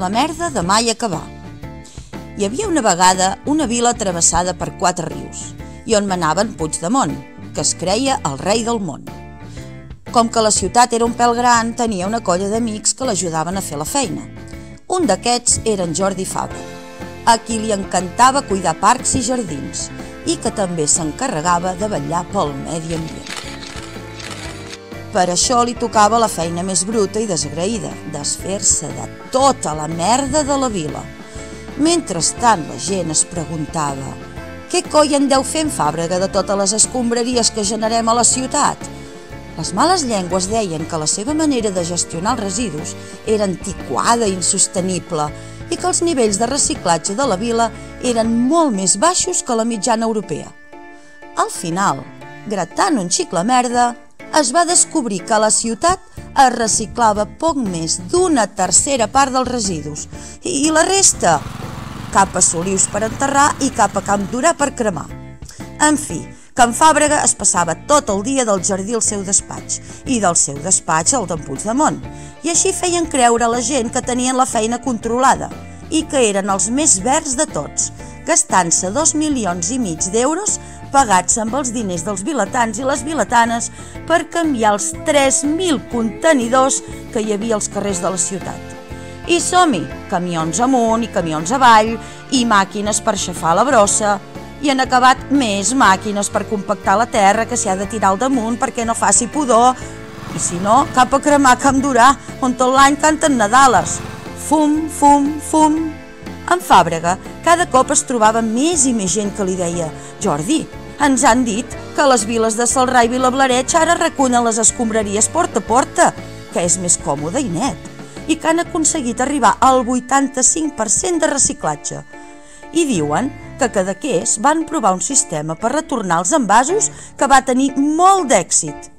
La merda de mai acabar. Hi havia una vegada una vila travessada per 4 rius i on manaven Puigdemont, que es creia el rei del món. Com que la ciutat era un pèl gran, tenia una colla d'amics que l'ajudaven a fer la feina. Un d'aquests era en Jordi Fabra, a qui li encantava cuidar parcs i jardins i que també s'encarregava de vetllar pel medi ambient. Per això li tocava la feina més bruta i desagraïda, desfer-se de tota la merda de la vila. Mentrestant, la gent es preguntava: què coi en deu fer en Fàbrega de totes les escombraries que generem a la ciutat? Les males llengües deien que la seva manera de gestionar els residus era antiquada i insostenible i que els nivells de reciclatge de la vila eren molt més baixos que la mitjana europea. Al final, gratant un xic la merda, es va descobrir que a la ciutat es reciclava poc més d'una tercera part dels residus i la resta, cap a Solius per enterrar i cap a Camp Durà per cremar. En fi, que en Fàbrega es passava tot el dia del jardí al seu despatx i del seu despatx al d'en Puigdemont, i així feien creure a la gent que tenien la feina controlada i que eren els més verds de tots, gastant-se 2,5 milions d'euros pagats amb els diners dels vilatans i les vilatanes per canviar els 3.000 contenidors que hi havia als carrers de la ciutat. I som-hi, camions amunt i camions avall, i màquines per aixafar la brossa, i han acabat més màquines per compactar la terra que s'hi ha de tirar al damunt perquè no faci pudor, i si no, cap a cremar Camp Durà, on tot l'any canten Nadales. Fum, fum, fum. En Fàbrega cada cop es trobava més i més gent que li deia: Jordi, ens han dit que les viles de Celrà i Vilablareix ara recullen les escombraries porta a porta, que és més còmode i net, i que han aconseguit arribar al 85% de reciclatge. I diuen que a Cadaqués van provar un sistema per retornar els envasos que va tenir molt d'èxit.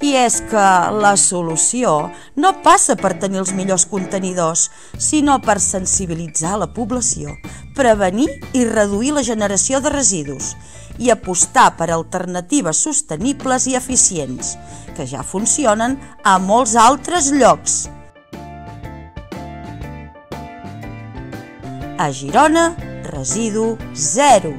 I és que la solució no passa per tenir els millors contenidors, sinó per sensibilitzar la població, prevenir i reduir la generació de residus i apostar per alternatives sostenibles i eficients, que ja funcionen a molts altres llocs. A Girona, residu zero.